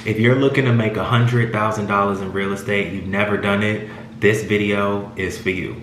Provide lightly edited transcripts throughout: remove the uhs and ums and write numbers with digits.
If you're looking to make $100,000 in real estate, you've never done it, this video is for you.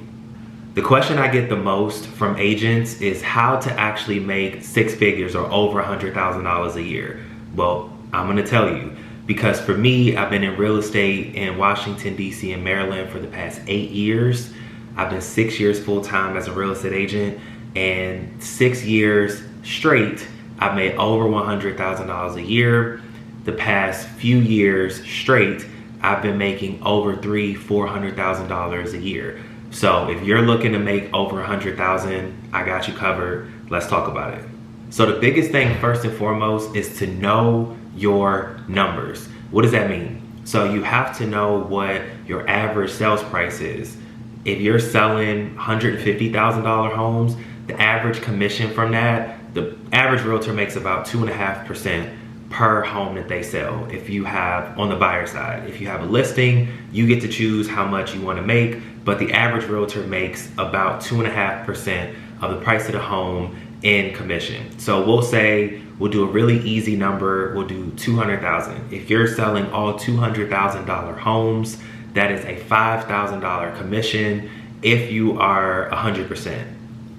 The question I get the most from agents is how to actually make six figures or over $100,000 a year. Well, I'm gonna tell you, because for me, I've been in real estate in Washington, D.C. and Maryland for the past 8 years. I've been 6 years full-time as a real estate agent, and 6 years straight, I've made over $100,000 a year. The past few years straight, I've been making over $400,000 a year. So if you're looking to make over 100,000, I got you covered. Let's talk about it. So the biggest thing first and foremost is to know your numbers. What does that mean? So you have to know what your average sales price is. If you're selling $150,000 homes, the average commission from that, the average realtor makes about 2.5% per home that they sell. If you have, on the buyer side, if you have a listing, you get to choose how much you want to make, but the average realtor makes about 2.5% of the price of the home in commission. So we'll say, we'll do a really easy number, we'll do 200,000. If you're selling all $200,000 homes, that is a $5,000 commission if you are 100%.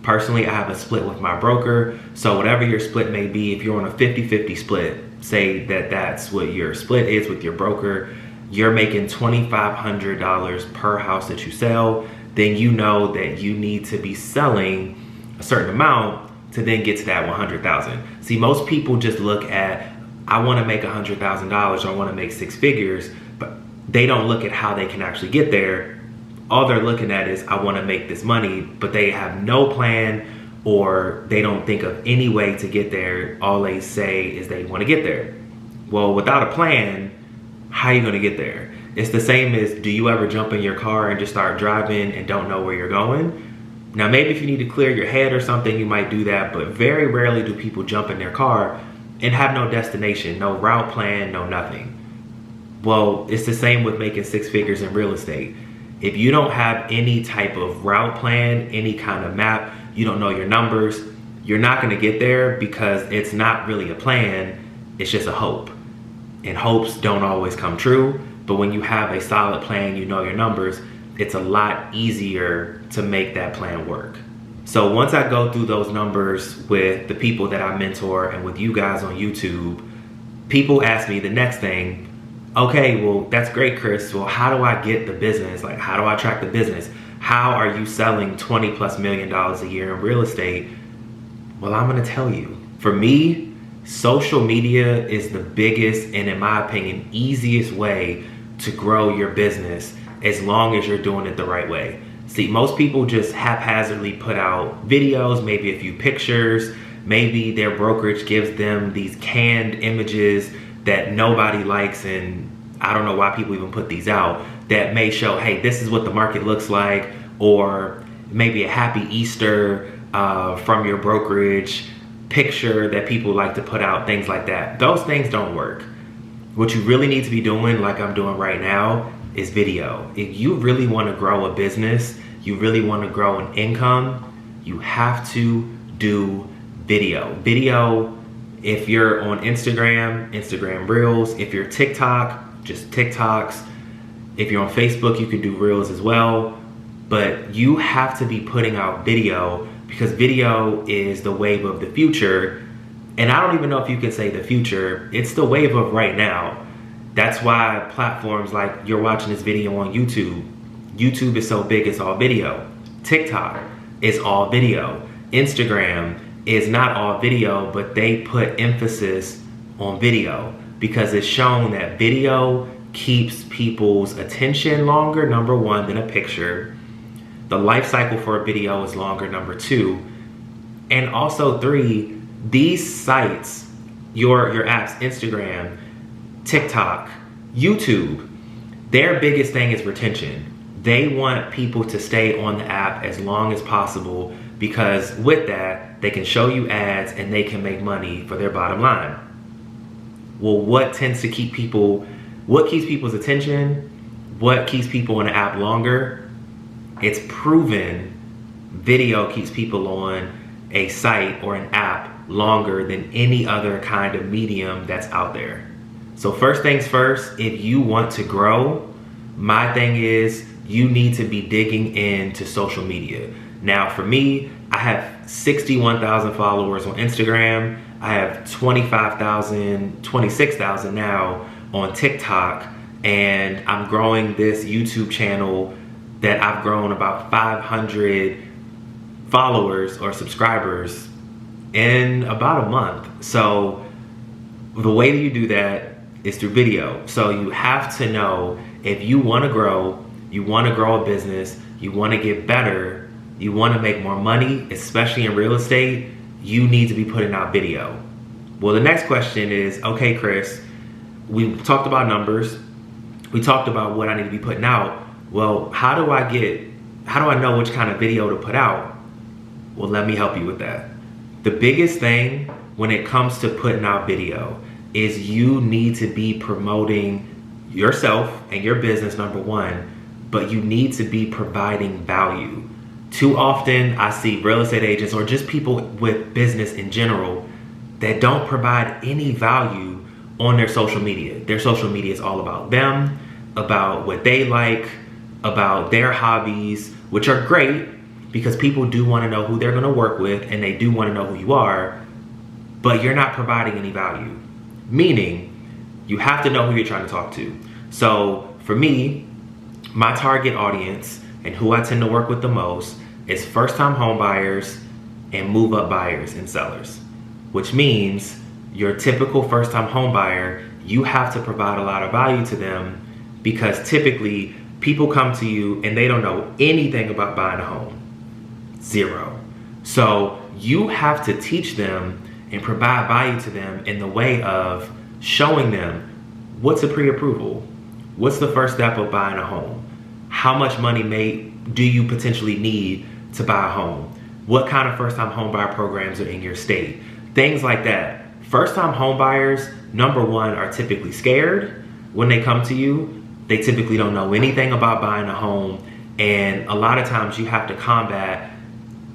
Personally, I have a split with my broker, so whatever your split may be, if you're on a 50-50 split, say that that's what your split is with your broker, you're making $2,500 per house that you sell, then you know that you need to be selling a certain amount to then get to that 100,000. See, most people just look at, I wanna make $100,000 or I wanna make six figures, but they don't look at how they can actually get there. All they're looking at is, I wanna make this money, but they have no plan or they don't think of any way to get there. All they say is they wanna get there. Well, without a plan, how are you gonna get there? It's the same as, do you ever jump in your car and just start driving and don't know where you're going? Now, maybe if you need to clear your head or something, you might do that, but very rarely do people jump in their car and have no destination, no route plan, no nothing. Well, it's the same with making six figures in real estate. If you don't have any type of route plan, any kind of map, you don't know your numbers, you're not gonna get there because it's not really a plan, it's just a hope. And hopes don't always come true, but when you have a solid plan, you know your numbers, it's a lot easier to make that plan work. So once I go through those numbers with the people that I mentor and with you guys on YouTube, people ask me the next thing, okay, well, that's great, Chris. Well, how do I get the business? Like, how do I track the business? How are you selling $20+ million a year in real estate? Well, I'm gonna tell you. For me, social media is the biggest and, in my opinion, easiest way to grow your business as long as you're doing it the right way. See, most people just haphazardly put out videos, maybe a few pictures, maybe their brokerage gives them these canned images that nobody likes, and I don't know why people even put these out, that may show, hey, this is what the market looks like, or maybe a happy Easter from your brokerage picture that people like to put out, things like that. Those things don't work. What you really need to be doing, like I'm doing right now, is video. If you really want to grow a business, you really want to grow an income, you have to do video. Video, if you're on Instagram Reels. If you're TikTok, just TikToks. If you're on Facebook, you can do Reels as well. But you have to be putting out video because video is the wave of the future. And I don't even know if you can say the future, it's the wave of right now. That's why platforms like you're watching this video on YouTube. YouTube is so big, it's all video. TikTok is all video. Instagram is not all video, but they put emphasis on video because it's shown that video keeps people's attention longer, number one, than a picture. The life cycle for a video is longer, number two. And also three, these sites, your apps, Instagram, TikTok, YouTube, their biggest thing is retention. They want people to stay on the app as long as possible because with that, they can show you ads and they can make money for their bottom line. Well, what tends to keep people, what keeps people's attention? What keeps people on the app longer? It's proven video keeps people on a site or an app longer than any other kind of medium that's out there. So first things first, if you want to grow, my thing is you need to be digging into social media. Now for me, I have 61,000 followers on Instagram. I have 26,000 now on TikTok, and I'm growing this YouTube channel that I've grown about 500 followers or subscribers in about a month. So the way that you do that is through video. So you have to know, if you want to grow, you want to grow a business, you want to get better, you want to make more money, especially in real estate, you need to be putting out video. Well, the next question is, okay, Chris, we talked about numbers. We talked about what I need to be putting out. Well, how do I know which kind of video to put out? Well, let me help you with that. The biggest thing when it comes to putting out video is you need to be promoting yourself and your business, number one, but you need to be providing value. Too often I see real estate agents or just people with business in general that don't provide any value on their social media. Their social media is all about them, about what they like, about their hobbies, which are great because people do want to know who they're going to work with and they do want to know who you are, but you're not providing any value. Meaning, you have to know who you're trying to talk to. So for me, my target audience and who I tend to work with the most is first-time home buyers and move-up buyers and sellers, which means your typical first-time home buyer, you have to provide a lot of value to them because typically people come to you and they don't know anything about buying a home. Zero. So you have to teach them and provide value to them in the way of showing them what's a pre-approval, what's the first step of buying a home, how much money do you potentially need to buy a home, what kind of first-time home buyer programs are in your state, things like that. First-time home buyers, number one, are typically scared when they come to you. They typically don't know anything about buying a home, and a lot of times you have to combat,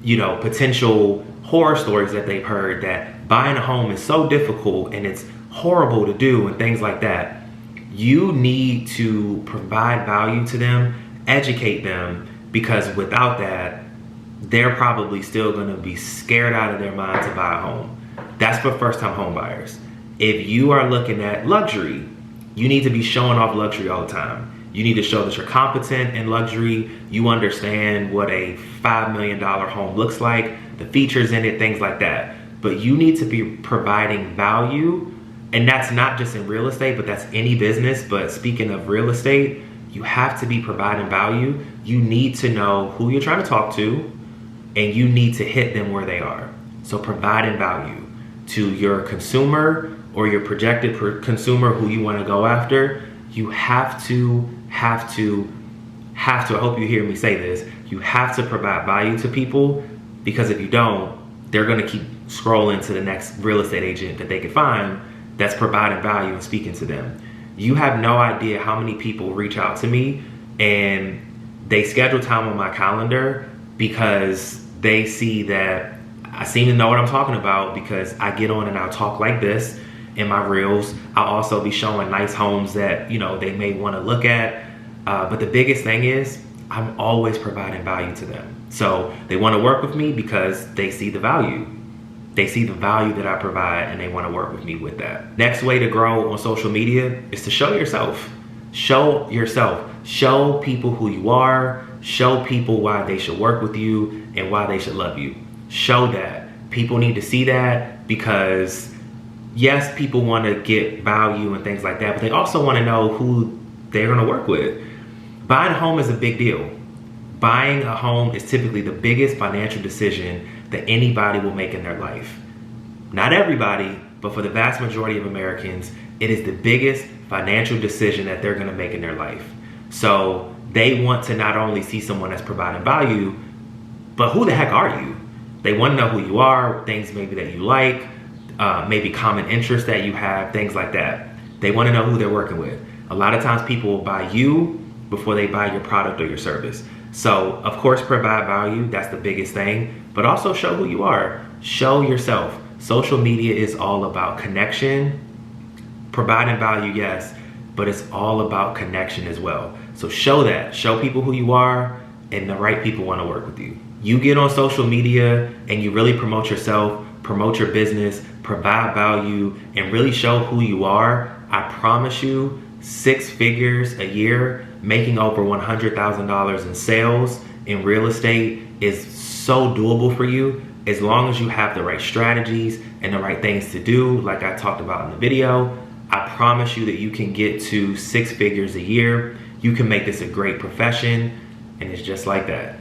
potential horror stories that they've heard that buying a home is so difficult and it's horrible to do and things like that. You need to provide value to them, educate them, because without that, they're probably still gonna be scared out of their mind to buy a home. That's for first-time home buyers. If you are looking at luxury, you need to be showing off luxury all the time. You need to show that you're competent in luxury, you understand what a $5 million home looks like, the features in it, things like that. But you need to be providing value, and that's not just in real estate, but that's any business. But speaking of real estate, you have to be providing value. You need to know who you're trying to talk to, and you need to hit them where they are. So providing value to your consumer or your projected consumer who you want to go after, you have to, I hope you hear me say this, you have to provide value to people, because if you don't, they're gonna keep scrolling to the next real estate agent that they can find that's providing value and speaking to them. You have no idea how many people reach out to me and they schedule time on my calendar because they see that I seem to know what I'm talking about, because I get on and I'll talk like this in my reels. I'll also be showing nice homes that they may want to look at. But the biggest thing is I'm always providing value to them. So they want to work with me because they see the value. They see the value that I provide and they want to work with me with that. Next way to grow on social media is to show yourself. Show yourself. Show people who you are. Show people why they should work with you and why they should love you. Show that. People need to see that, because yes, people want to get value and things like that, but they also want to know who they're going to work with. Buying a home is a big deal. Buying a home is typically the biggest financial decision that anybody will make in their life. Not everybody, but for the vast majority of Americans, it is the biggest financial decision that they're gonna make in their life. So they want to not only see someone that's providing value, but who the heck are you? They want to know who you are, things maybe that you like, maybe common interests that you have, things like that. They want to know who they're working with. A lot of times people will buy you before they buy your product or your service. So of course, provide value, that's the biggest thing, but also show who you are. Show yourself. Social media is all about connection, Providing value, yes, but it's all about connection as well. So show that. Show people who you are, and the right people want to work with you. You get on social media and you really promote yourself, promote your business, provide value, and really show who you are. I promise you, 6 figures a year, making over $100,000 in sales in real estate is so doable for you, as long as you have the right strategies and the right things to do, like I talked about in the video. I promise you that you can get to 6 figures a year. You can make this a great profession, and it's just like that.